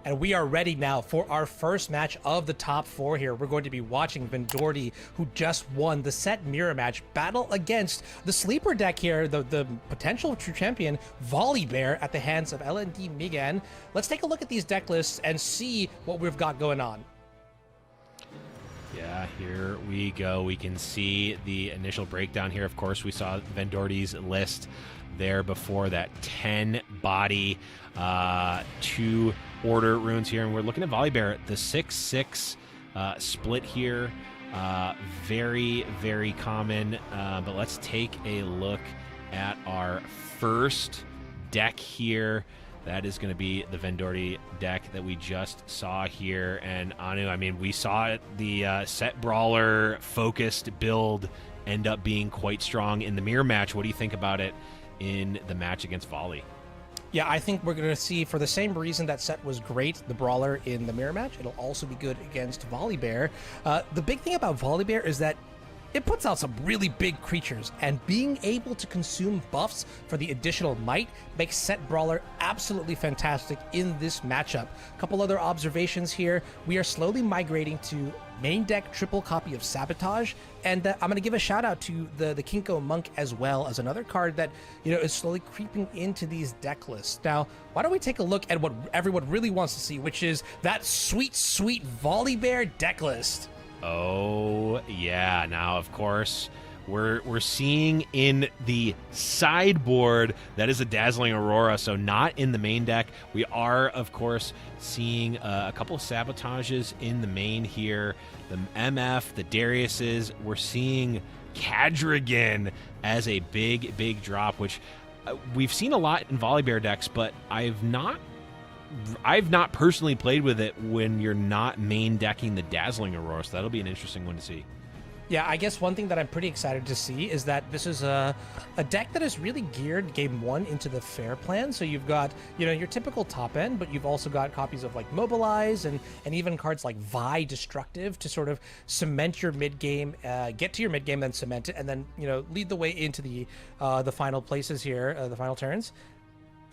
And we are ready now for our first match of the top four here. We're going to be watching VendorTY, who just won the Sett mirror match, battle against the sleeper deck here, the potential true champion, Volibear, at the hands of LND Migan. Let's take a look at these deck lists and see what we've got going on. Yeah, here we go. We can see the initial breakdown here. Of course, we saw VendorTY's list there before, that 10 body, 2 order runes here, and we're looking at Volibear, the 6/6 split here. Very, very common, but let's take a look at our first deck here. That is going to be the VendorTY deck that we just saw here. And Anu, I mean, we saw it, the Sett Brawler focused build end up being quite strong in the mirror match. What do you think about it in the match against Volley? Yeah, I think we're going to see, for the same reason that Sett was great, the Brawler in the mirror match, it'll also be good against Volibear. The big thing about Volibear is that it puts out some really big creatures, and being able to consume buffs for the additional might makes Sett Brawler absolutely fantastic in this matchup. A couple other observations here. We are slowly migrating to main deck triple copy of Sabotage, and I'm going to give a shout out to the Kinko Monk as well as another card that, you know, is slowly creeping into these deck lists. Now, why don't we take a look at what everyone really wants to see, which is that sweet, sweet Volibear deck list. Oh, yeah. Now, of course, we're seeing in the sideboard that is a Dazzling Aurora, so not in the main deck. We are, of course, seeing a couple of Sabotages in the main here. The MF, the Dariuses. We're seeing Kadrigan as a big, big drop, which we've seen a lot in Volibear decks, but I've not personally played with it when you're not main decking the Dazzling Aurora, so that'll be an interesting one to see. Yeah, I guess one thing that I'm pretty excited to see is that this is a deck that is really geared game one into the fair plan. So you've got, you know, your typical top end, but you've also got copies of like Mobilize and even cards like Vi Destructive to sort of cement your mid game, get to your mid game, then cement it, and then, you know, lead the way into the final places here, the final turns.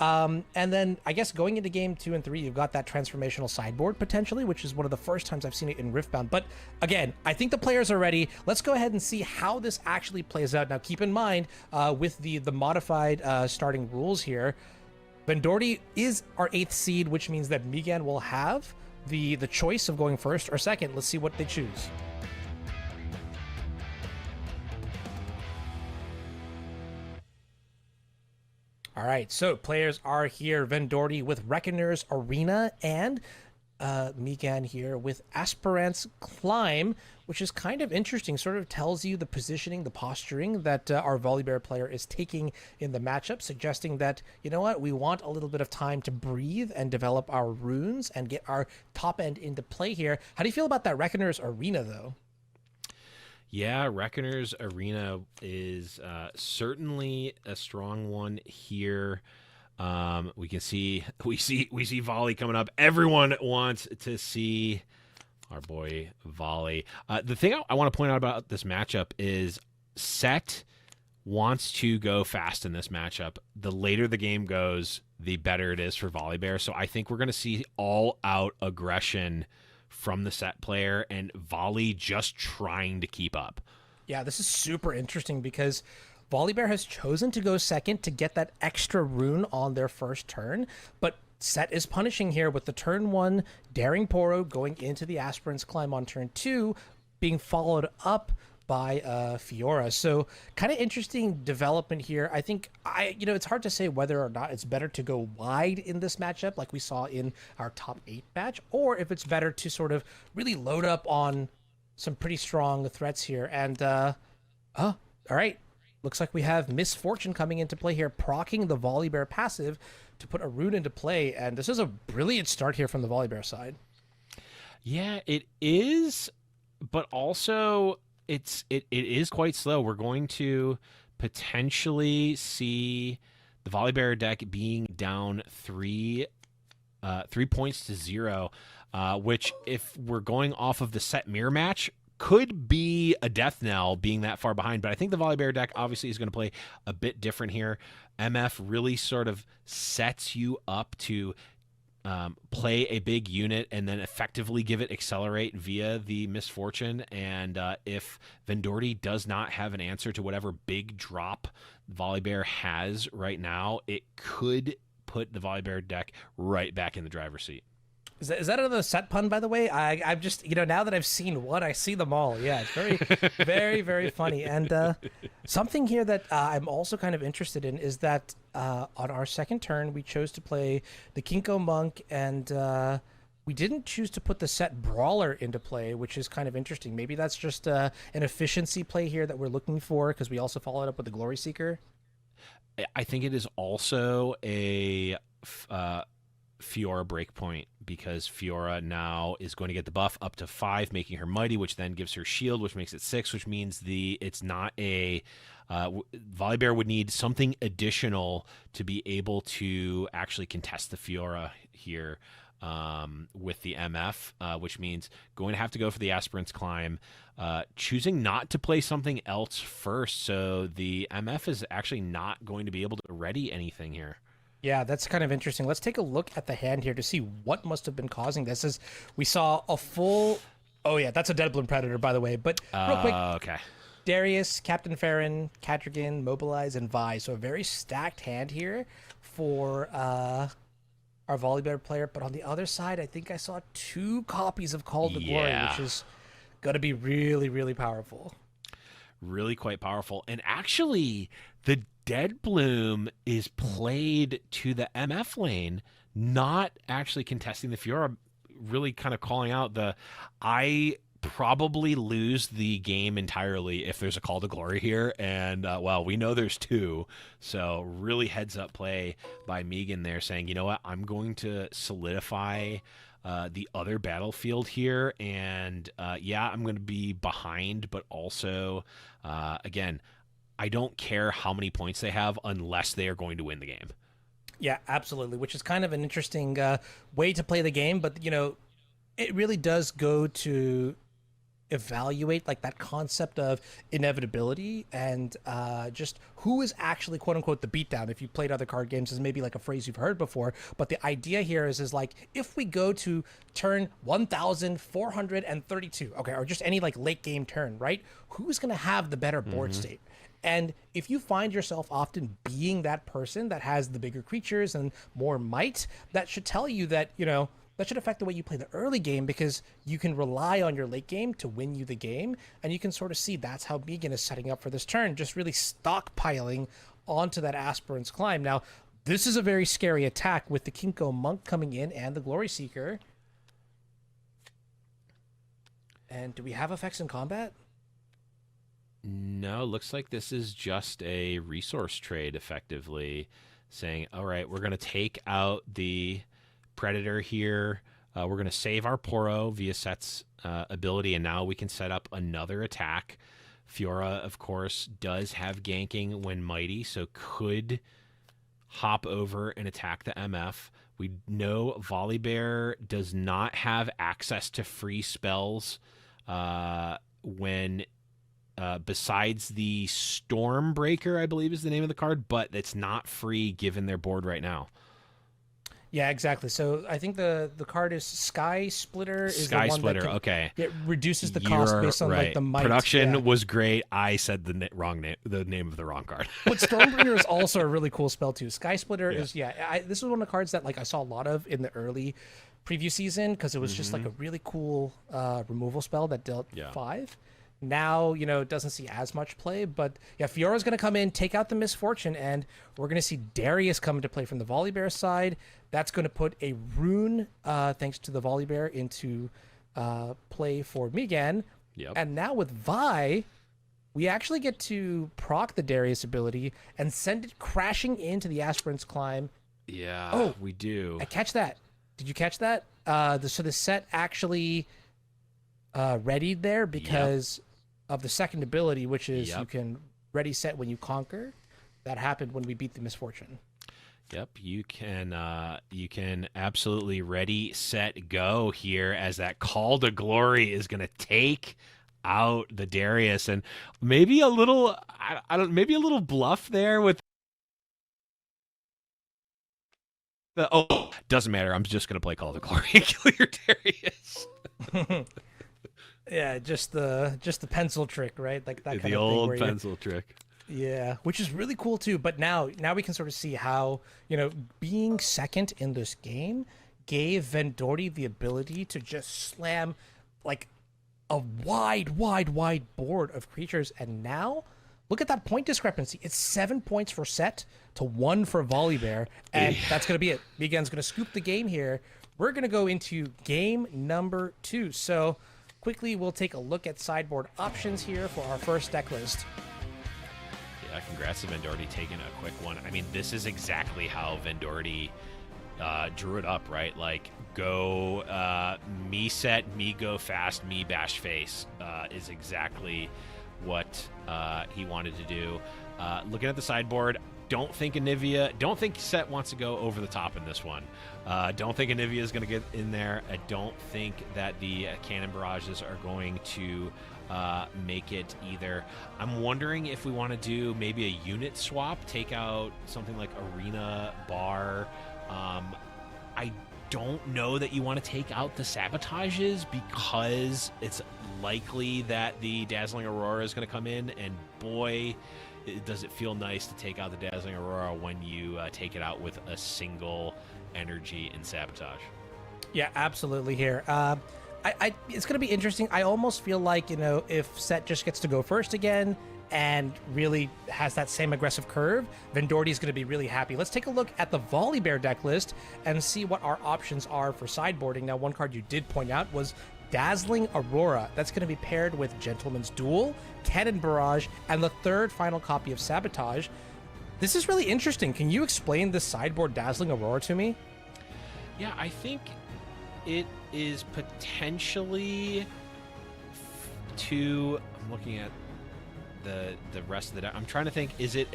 And then I guess going into game 2 and 3, you've got that transformational sideboard potentially, which is one of the first times I've seen it in Riftbound. But again, I think the players are ready. Let's go ahead and see how this actually plays out. Now, keep in mind, with the modified starting rules here, VendorTY is our 8th seed, which means that Migan will have the choice of going first or second. Let's see what they choose. All right, so players are here. VendorTY with Reckoner's Arena and Migan here with Aspirant's Climb, which is kind of interesting. Sort of tells you the positioning, the posturing that our Volibear player is taking in the matchup, suggesting that, you know what, we want a little bit of time to breathe and develop our runes and get our top end into play here. How do you feel about that Reckoner's Arena, though? Yeah, Reckoner's Arena is certainly a strong one here. We see Volley coming up. Everyone wants to see our boy Volley. The thing I want to point out about this matchup is Sett wants to go fast in this matchup. The later the game goes, the better it is for Volibear. So I think we're going to see all-out aggression from the Sett player and Volley just trying to keep up. Yeah, this is super interesting because Volibear has chosen to go second to get that extra rune on their first turn, but Sett is punishing here with the turn 1 Daring Poro going into the Aspirant's Climb on turn 2, being followed up by Fiora. So kind of interesting development here. I think it's hard to say whether or not it's better to go wide in this matchup like we saw in our top 8 match, or if it's better to sort of really load up on some pretty strong threats here. And all right, looks like we have Misfortune coming into play here, proccing the Volibear passive to put a rune into play, and this is a brilliant start here from the Volibear side. Yeah, it is, but also it is quite slow. We're going to potentially see the Volibear deck being down 3 points to 0, which, if we're going off of the Sett mirror match, could be a death knell being that far behind. But I think the Volibear deck obviously is going to play a bit different here. MF really sort of sets you up to play a big unit and then effectively give it accelerate via the Misfortune. And if VendorTY does not have an answer to whatever big drop Volibear has right now, it could put the Volibear deck right back in the driver's seat. Is that another Sett pun, by the way? I'm just, now that I've seen one, I see them all. Yeah, it's very, very, very funny. And something here that I'm also kind of interested in is that on our second turn, we chose to play the Kinko Monk, and we didn't choose to put the Sett Brawler into play, which is kind of interesting. Maybe that's just an efficiency play here that we're looking for, because we also followed up with the Glory Seeker. I think it is also a Fiora breakpoint, because Fiora now is going to get the buff up to 5, making her mighty, which then gives her shield, which makes it 6, which means it's not a Volibear would need something additional to be able to actually contest the Fiora here with the MF, which means going to have to go for the Aspirant's Climb, choosing not to play something else first, so the MF is actually not going to be able to ready anything here. Yeah, that's kind of interesting. Let's take a look at the hand here to see what must have been causing this. As we saw a full... Oh, yeah, that's a Deadbloom Predator, by the way. But real quick, okay. Darius, Captain Farron, Catrigan, Mobilize, and Vi. So a very stacked hand here for our Volibear player. But on the other side, I think I saw 2 copies of Call to Glory, which is going to be really, really powerful. Really quite powerful. And actually, the Deadbloom is played to the MF lane, not actually contesting the Fiora, really kind of calling out I probably lose the game entirely if there's a Call to Glory here. And, well, we know there's 2. So really heads up play by Megan there, saying, you know what, I'm going to solidify the other battlefield here. And, yeah, I'm going to be behind, but also, again, I don't care how many points they have unless they are going to win the game. Yeah, absolutely, which is kind of an interesting way to play the game. But, it really does go to evaluate like that concept of inevitability and just who is actually quote unquote the beatdown. If you played other card games, is maybe like a phrase you've heard before, but the idea here is like, if we go to turn 1432, okay, or just any like late game turn, right, who's going to have the better board state? And if you find yourself often being that person that has the bigger creatures and more might, that should tell you that, that should affect the way you play the early game, because you can rely on your late game to win you the game. And you can sort of see that's how Megan is setting up for this turn, just really stockpiling onto that Aspirant's Climb. Now, this is a very scary attack with the Kinko Monk coming in and the Glory Seeker. And do we have effects in combat? No, looks like this is just a resource trade, effectively saying, all right, we're going to take out the Predator here. We're going to save our Poro via Sett's ability, and now we can set up another attack. Fiora, of course, does have ganking when mighty, so could hop over and attack the MF. We know Volibear does not have access to free spells when... besides the Stormbreaker, I believe is the name of the card, but it's not free given their board right now. Yeah, exactly. So I think the card is Sky Splitter. Is Sky the one Splitter, that okay. It reduces the cost based on like the might. Production was great. I said the wrong name, the name of the wrong card. But Stormbringer is also a really cool spell too. Sky Splitter is this is one of the cards that like I saw a lot of in the early preview season, because it was just like a really cool removal spell that dealt 5. Now, it doesn't see as much play, but yeah, Fiora's going to come in, take out the Misfortune, and we're going to see Darius come into play from the Volibear side. That's going to put a rune, thanks to the Volibear, into play for Megan. Yep. And now with Vi, we actually get to proc the Darius ability and send it crashing into the Aspirant's Climb. Yeah, we do. I catch that. Did you catch that? So the Sett actually readied there because of the second ability, which is you can ready Sett when you conquer. That happened when we beat the Misfortune. Yep, you can absolutely ready, set, go here, as that Call to Glory is going to take out the Darius, and maybe a little maybe a little bluff there with Doesn't matter. I'm just gonna play Call of the Glory and kill your Darius. Yeah, just the pencil trick, right? Like that kind The of old thing pencil trick. Yeah, which is really cool too. But now we can sort of see how, being second in this game gave VendorTY the ability to just slam like a wide board of creatures. And now look at that point discrepancy. It's 7 points for Sett to 1 for Volibear. And that's going to be it. Migen's going to scoop the game here. We're going to go into game number 2. So quickly, we'll take a look at sideboard options here for our first deck list. Yeah, congrats to VendorTY taking a quick one. I mean, this is exactly how VendorTY drew it up, right? Like, go me Sett, me go fast, me bash face is exactly what he wanted to do. Looking at the sideboard, don't think Sett wants to go over the top in this one. Don't think Anivia is going to get in there. I don't think that the cannon barrages are going to make it either. I'm wondering if we want to do maybe a unit swap, take out something like Arena Bar. I don't know that you want to take out the sabotages because it's likely that the Dazzling Aurora is going to come in, and boy, does it feel nice to take out the Dazzling Aurora when you take it out with a single energy and sabotage. Yeah, absolutely here. It's going to be interesting. I almost feel like, if Sett just gets to go first again and really has that same aggressive curve, VendorTY is going to be really happy. Let's take a look at the Volibear deck list and see what our options are for sideboarding. Now, one card you did point out was Dazzling Aurora. That's going to be paired with Gentleman's Duel, Cannon Barrage, and the third final copy of Sabotage. This is really interesting. Can you explain the sideboard Dazzling Aurora to me? Yeah, I think it is potentially I'm looking at the rest of the deck. I'm trying to think, is it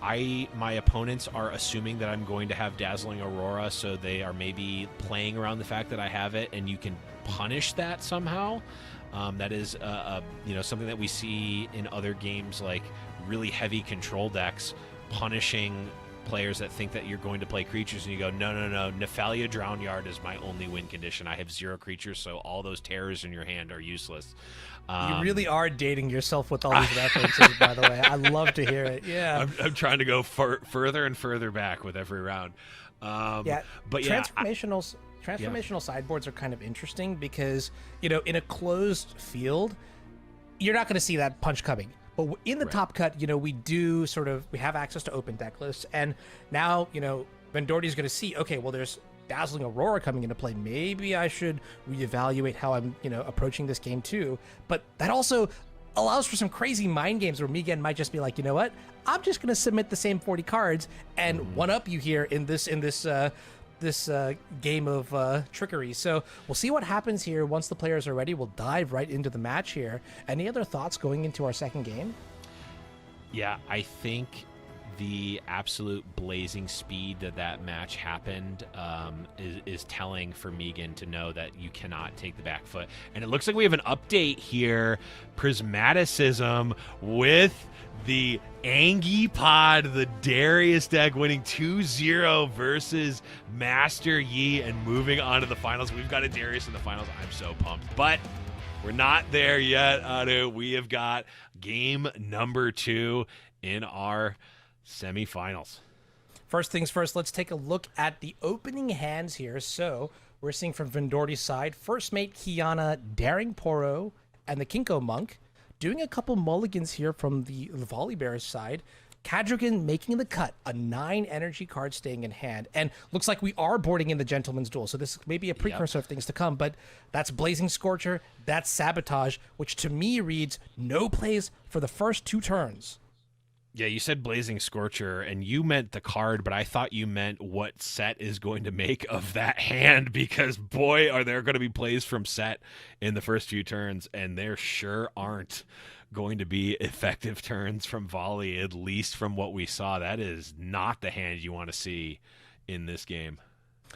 my opponents are assuming that I'm going to have Dazzling Aurora, so they are maybe playing around the fact that I have it, and you can punish that somehow. That is something that we see in other games, like really heavy control decks punishing players that think that you're going to play creatures, and you go, no, Nephalia Drown Yard is my only win condition. I have 0 creatures, so all those terrors in your hand are useless. You really are dating yourself with all these references, by the way. I love to hear it. Yeah, I'm trying to go further and further back with every round. But transformational sideboards are kind of interesting because, in a closed field, you're not going to see that punch coming. But in the top cut, we have access to open deck lists. And now, VendorTY is going to see, okay, well, there's Dazzling Aurora coming into play. Maybe I should reevaluate how I'm, approaching this game too. But that also allows for some crazy mind games where Migen might just be like, you know what? I'm just going to submit the same 40 cards and one-up you here in this game of trickery. So we'll see what happens here once the players are ready. We'll dive right into the match here. Any other thoughts going into our second game? Yeah, I think the absolute blazing speed that match happened is telling for Migen to know that you cannot take the back foot. And it looks like we have an update here. Prismaticism with the Angie Pod, the Darius deck, winning 2-0 versus Master Yi and moving on to the finals. We've got a Darius in the finals. I'm so pumped. But we're not there yet, Anu. We have got game number 2 in our semifinals. First things first, let's take a look at the opening hands here. So we're seeing from VendorTY's side, First Mate Kiana, Daring Poro, and the Kinko Monk. Doing a couple mulligans here from the Volibear side. Kadrogan making the cut, a 9 energy card staying in hand. And looks like we are boarding in the Gentleman's Duel, so this may be a precursor of things to come, but that's Blazing Scorcher, that's Sabotage, which to me reads no plays for the first 2 turns. Yeah, you said Blazing Scorcher, and you meant the card, but I thought you meant what Sett is going to make of that hand, because, boy, are there going to be plays from Sett in the first few turns, and there sure aren't going to be effective turns from Volley, at least from what we saw. That is not the hand you want to see in this game.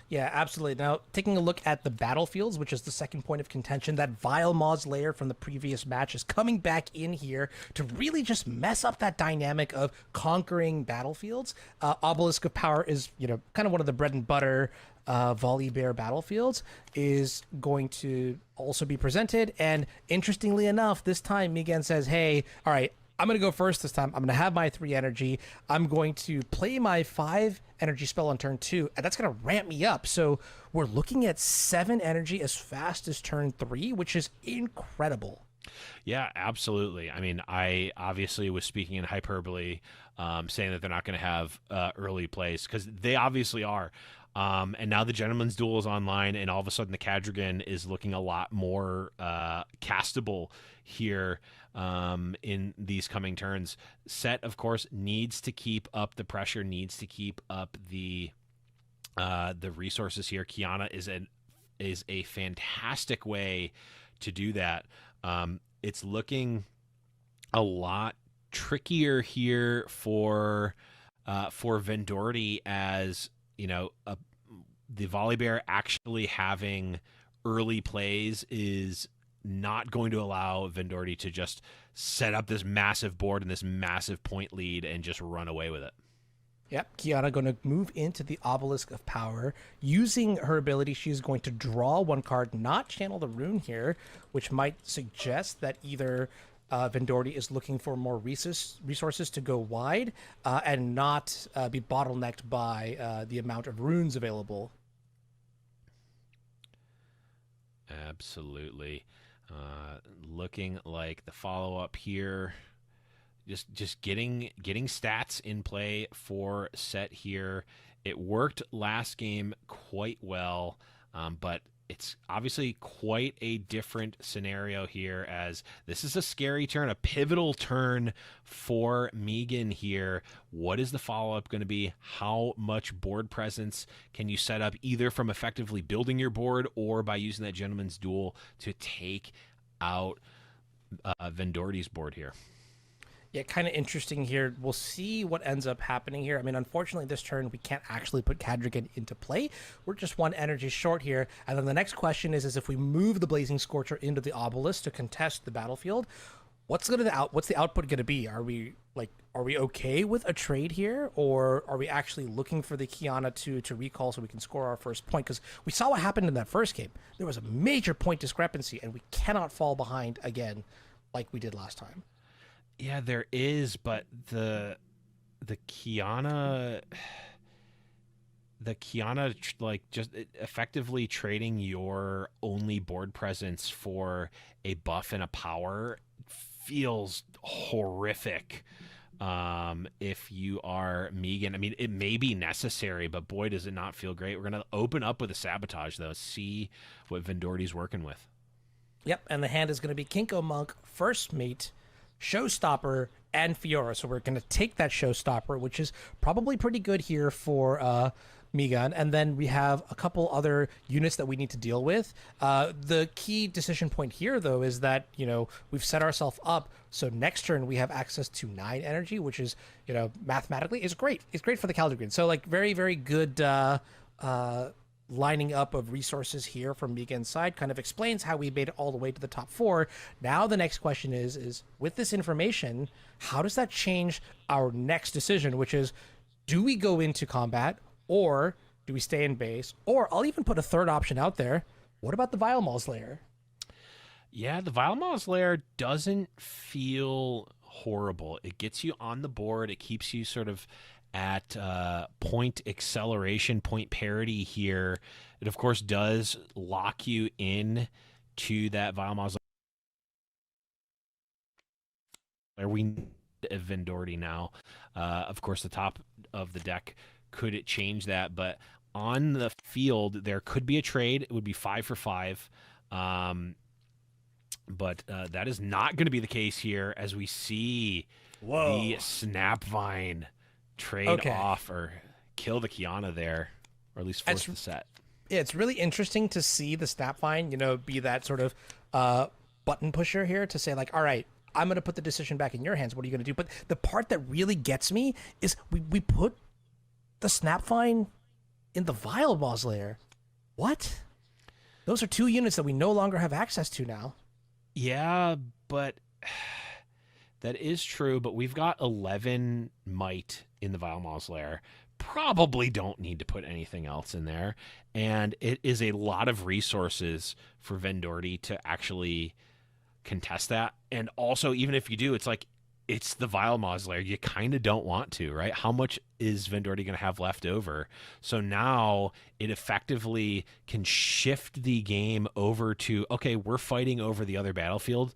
Yeah, absolutely. Now, taking a look at the battlefields, which is the second point of contention, that Vile Maws layer from the previous match is coming back in here to really just mess up that dynamic of conquering battlefields. Obelisk of Power is, kind of one of the bread and butter Volibear battlefields, is going to also be presented. And interestingly enough, this time Migan says, hey, all right, I'm going to go first this time. I'm going to have my 3 energy. I'm going to play my 5 energy spell on turn 2, and that's going to ramp me up. So we're looking at 7 energy as fast as turn 3, which is incredible. Yeah, absolutely. I mean, I obviously was speaking in hyperbole, saying that they're not going to have early plays, because they obviously are. And now the Gentleman's Duel is online, and all of a sudden the Cadrigan is looking a lot more castable here in these coming turns. Sett, of course, needs to keep up the pressure, needs to keep up the resources here. Kiana is a fantastic way to do that. It's looking a lot trickier here for VendorTY, as the Volibear actually having early plays is not going to allow VendorTY to just set up this massive board and this massive point lead and just run away with it. Yep, Kiana going to move into the Obelisk of Power. Using her ability, she's going to draw 1 card, not channel the rune here, which might suggest that either VendorTY is looking for more resources to go wide and not be bottlenecked by the amount of runes available. Absolutely. Looking like the follow-up here, just getting stats in play for Sett here. It worked last game quite well, but it's obviously quite a different scenario here, as this is a scary turn, a pivotal turn for Megan here. What is the follow-up going to be? How much board presence can you set up, either from effectively building your board or by using that Gentleman's Duel to take out VendorTY's board here? Yeah, kind of interesting here. We'll see what ends up happening here. I mean, unfortunately, this turn, we can't actually put Cadrigan into play. We're just 1 energy short here. And then the next question is if we move the Blazing Scorcher into the Obelisk to contest the battlefield, what's the output going to be? Are we okay with a trade here, or are we actually looking for the Kiana to recall so we can score our first point? Because we saw what happened in that first game. There was a major point discrepancy, and we cannot fall behind again like we did last time. Yeah, there is, but the Kiana, like, just effectively trading your only board presence for a buff and a power feels horrific. If you are Megan, I mean, it may be necessary, but boy, does it not feel great. We're gonna open up with a sabotage though, see what VendorTY's working with. Yep, and the hand is going to be Kinko Monk, First Mate, Showstopper, and Fiora. So we're going to take that Showstopper, which is probably pretty good here for Megan. And then we have a couple other units that we need to deal with. The key decision point here, though, is that, we've set ourselves up. So next turn we have access to 9 energy, which is, mathematically is great. It's great for the Caldegreen. So, like, very, very good lining up of resources here from Megan's side. Kind of explains how we made it all the way to the top 4. Now the next question is with this information, how does that change our next decision, which is, do we go into combat, or do we stay in base? Or I'll even put a third option out there. What about the Vile Maws layer? Yeah, the Vile Maws layer doesn't feel horrible. It gets you on the board. It keeps you sort of at point acceleration, point parity here. It, of course, does lock you in to that Vile Maws layer. We need a VendorTY now. Of course, the top of the deck, could it change that? But on the field, there could be a trade. It would be 5 for 5. But that is not going to be the case here, as we see the Snapvine trade off or kill the Kiana there, or at least force the Sett. Yeah, it's really interesting to see the Snapvine, be that sort of button pusher here to say, like, all right, I'm going to put the decision back in your hands. What are you going to do? But the part that really gets me is we put the Snapvine in the Vile Lair. What? Those are 2 units that we no longer have access to now. Yeah, but that is true. But we've got 11 might in the Vile Lair. Probably don't need to put anything else in there. And it is a lot of resources for VendorTY to actually contest that. And also, even if you do, it's like, it's the Vile Lair. You kind of don't want to, right? How much is VendorTY going to have left over? So now it effectively can shift the game over to, okay, we're fighting over the other battlefield,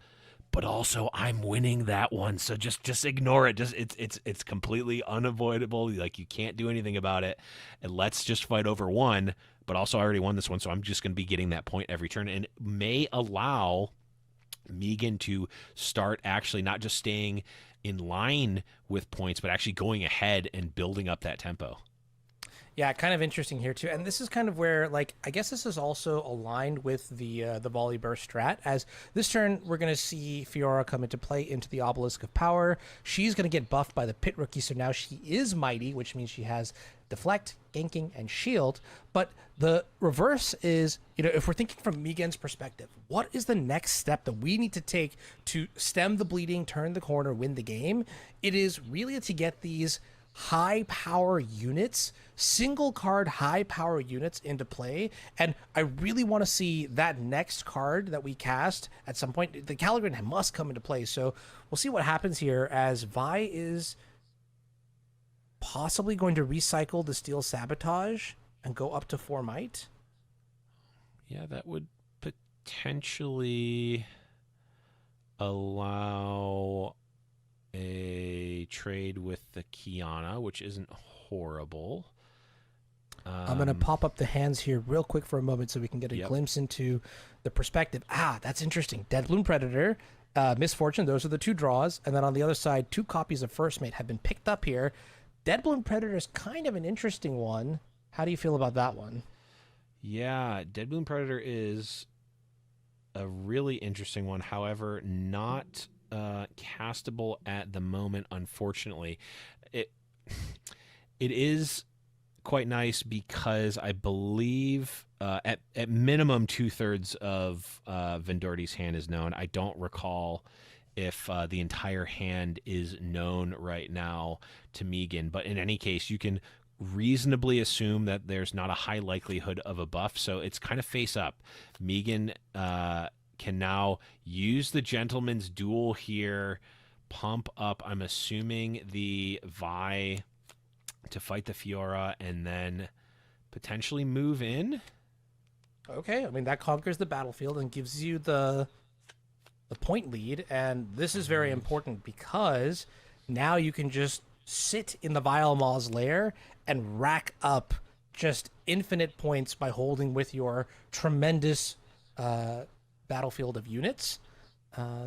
but also I'm winning that one. So just ignore it. Just it's completely unavoidable. Like, you can't do anything about it. And let's just fight over one. But also, I already won this one, so I'm just going to be getting that point every turn, and it may allow Megan to start actually not just staying in line with points, but actually going ahead and building up that tempo. Yeah, kind of interesting here too. And this is kind of where, like, I guess this is also aligned with the Volibear strat. As this turn, we're going to see Fiora come into play into the Obelisk of Power. She's going to get buffed by the Pit Rookie, so now she is mighty, which means she has deflect, ganking, and shield. But the reverse is, if we're thinking from Megan's perspective, what is the next step that we need to take to stem the bleeding, turn the corner, win the game? It is really to get these high power units, single card high power units into play. And I really want to see that next card that we cast at some point. The Caligan must come into play. So we'll see what happens here, as Vi is possibly going to recycle the Steel Sabotage and go up to 4 might. Yeah, that would potentially allow a trade with the Kiana, which isn't horrible. I'm going to pop up the hands here real quick for a moment so we can get a glimpse into the perspective. That's interesting. Deadbloom Predator, Misfortune, those are the 2 draws. And then on the other side, 2 copies of First Mate have been picked up here. Deadbloom Predator is kind of an interesting one. How do you feel about that one? Yeah, Deadbloom Predator is a really interesting one. However, not castable at the moment, unfortunately. It is quite nice because I believe at minimum 2/3 of VendorTY's hand is known. I don't recall if the entire hand is known right now to Megan, but in any case, you can reasonably assume that there's not a high likelihood of a buff, so it's kind of face up. Megan can now use the Gentleman's Duel here, pump up, I'm assuming, the Vi to fight the Fiora, and then potentially move in. Okay, I mean, that conquers the battlefield and gives you the point lead, and this is very important because now you can just sit in the Vile Lair and rack up just infinite points by holding with your tremendous battlefield of units.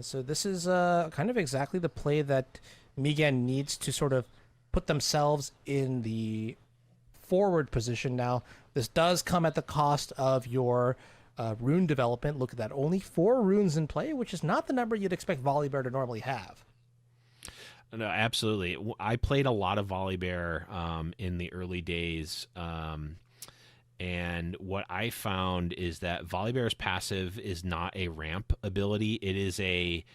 So this is kind of exactly the play that Megan needs to sort of put themselves in the forward position. Now, this does come at the cost of your rune development. Look at that. Only 4 runes in play, which is not the number you'd expect Volibear to normally have. No, absolutely. I played a lot of Volibear in the early days. And what I found is that Volibear's passive is not a ramp ability. It is a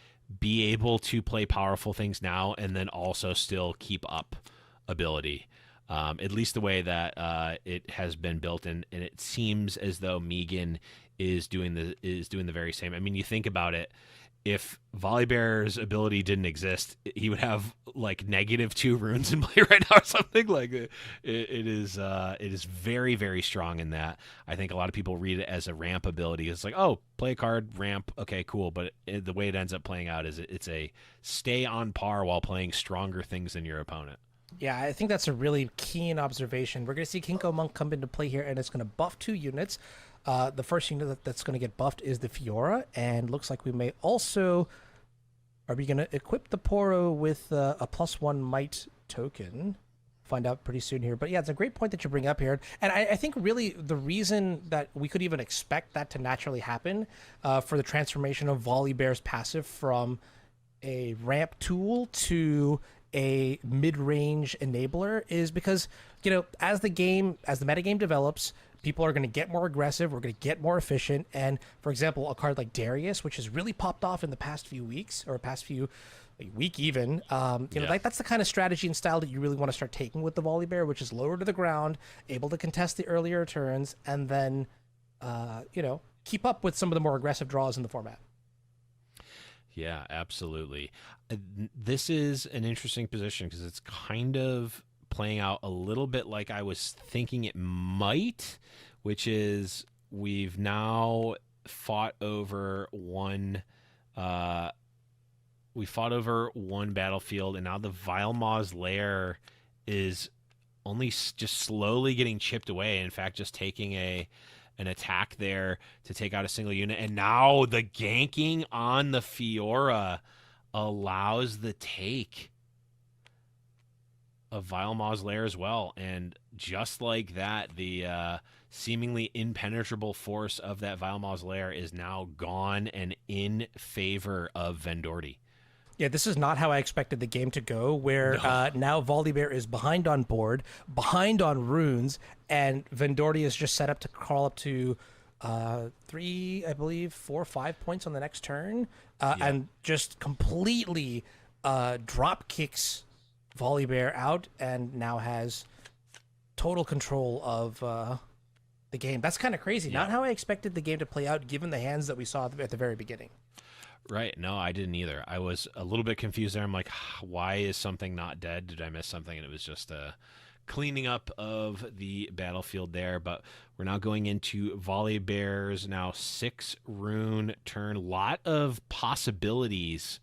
be able to play powerful things now and then also still keep up ability. At least the way that it has been built, and it seems as though Megan is doing the very same. I mean, you think about it. If Volibear's ability didn't exist, he would have like -2 runes in play right now or something. Like it is very, very strong in that. I think a lot of people read it as a ramp ability. It's like, oh, play a card, ramp, okay, cool. But the way it ends up playing out is it's a stay on par while playing stronger things than your opponent. Yeah, I think that's a really keen observation. We're going to see Kinko Monk come into play here, and it's going to buff 2 units. The first unit that's going to get buffed is the Fiora, and looks like we may also... Are we going to equip the Poro with a +1 might token? Find out pretty soon here. But yeah, it's a great point that you bring up here. And I think really the reason that we could even expect that to naturally happen for the transformation of Volibear's passive from a ramp tool to a mid-range enabler is because, you know, as the metagame develops, people are going to get more aggressive. We're going to get more efficient. And for example, a card like Darius, which has really popped off in the past few weeks or past few week even, you know, like that's the kind of strategy and style that you really want to start taking with the Volibear, which is lower to the ground, able to contest the earlier turns, and then, you know, keep up with some of the more aggressive draws in the format. Yeah, absolutely. This is an interesting position because it's kind of playing out a little bit like I was thinking it might, which is we've now fought over one battlefield, and now the Vilemaw's lair is only just slowly getting chipped away. In fact, just taking an attack there to take out a single unit, and now the ganking on the Fiora allows the take of Vilemaw's lair as well. And just like that, the seemingly impenetrable force of that Vilemaw's lair is now gone and in favor of VendorTY. Yeah, this is not how I expected the game to go, where now Volibear is behind on board, behind on runes, and VendorTY is just set up to crawl up to 3, I believe, 4 or 5 points on the next turn, and just completely drop kicks Volibear out and now has total control of the game. That's kind of crazy. Not how I expected the game to play out, given the hands that we saw at the very beginning. Right. No, I didn't either. I was a little bit confused there. I'm like, why is something not dead? Did I miss something? And it was just a cleaning up of the battlefield there. But we're now going into Volibear's now 6 rune turn. Lot of possibilities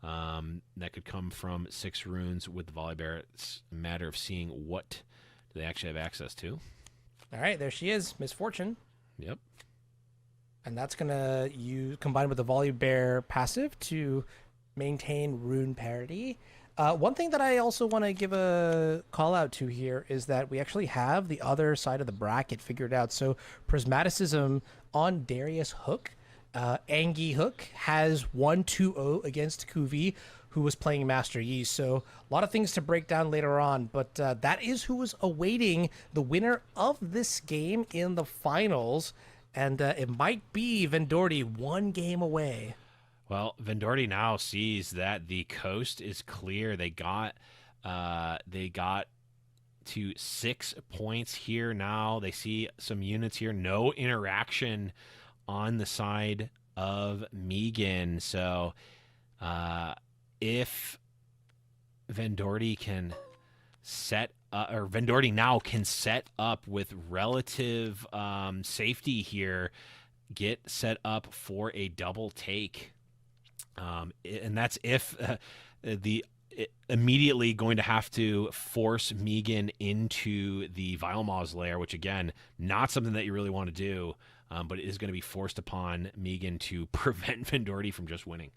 that could come from 6 runes with the Volibear. It's a matter of seeing what do they actually have access to. All right, there she is, Misfortune. Yep. And that's going to combine with the Volibear passive to maintain rune parity. One thing that I also want to give a call out to here is that we actually have the other side of the bracket figured out. So Prismaticism on Darius Hook, Angie Hook has 1-2-0 against Kuvi, who was playing Master Yi. So a lot of things to break down later on, but that is who was awaiting the winner of this game in the finals. And it might be VendorTY 1 game away. Well, VendorTY now sees that the coast is clear. They got to 6 points here now. They see some units here. No interaction on the side of Megan. So if VendorTY can or VendorTY now can set up with relative safety here, get set up for a double take. And that's if immediately going to have to force Megan into the Vilemaw's lair, which again, not something that you really want to do, but it is going to be forced upon Megan to prevent VendorTY from just winning.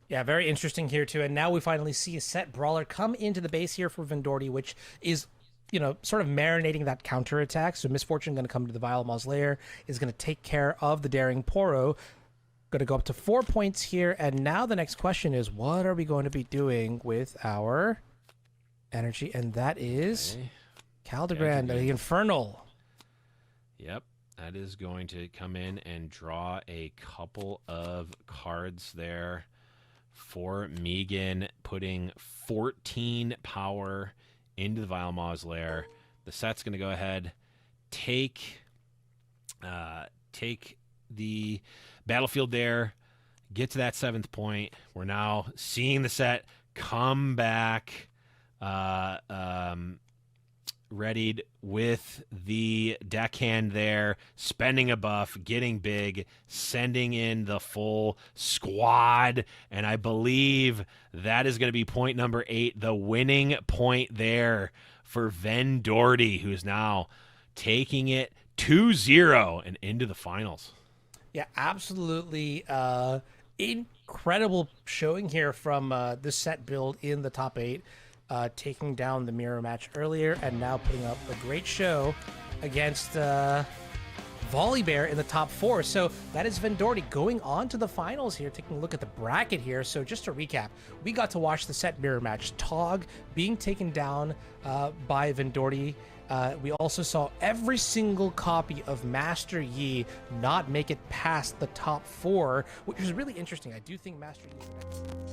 Yeah, very interesting here too. And now we finally see a Sett brawler come into the base here for VendorTY, which is, you know, sort of marinating that counterattack. So Misfortune going to come to the Vilemaw's lair, is going to take care of the Daring Poro. Going to go up to 4 points here. And now the next question is, what are we going to be doing with our energy? And that is Caldegrand, the Infernal. Yep. That is going to come in and draw a couple of cards there for Megan, putting 14 power into the Vilemaw's lair. The Sett's going to go ahead, take the battlefield there, get to that 7th point. We're now seeing the Sett come back, readied with the deckhand there, spending a buff, getting big, sending in the full squad, and I believe that is going to be point number 8, the winning point there for VendorTY, who's now taking it 2-0 and into the finals. Yeah, absolutely incredible showing here from this Sett build in the top 8. Taking down the mirror match earlier and now putting up a great show against Volibear in the top 4. So that is VendorTY going on to the finals here, taking a look at the bracket here. So just to recap, we got to watch the Sett mirror match, Tog being taken down by VendorTY. We also saw every single copy of Master Yi not make it past the top 4, which was really interesting. I do think Master Yi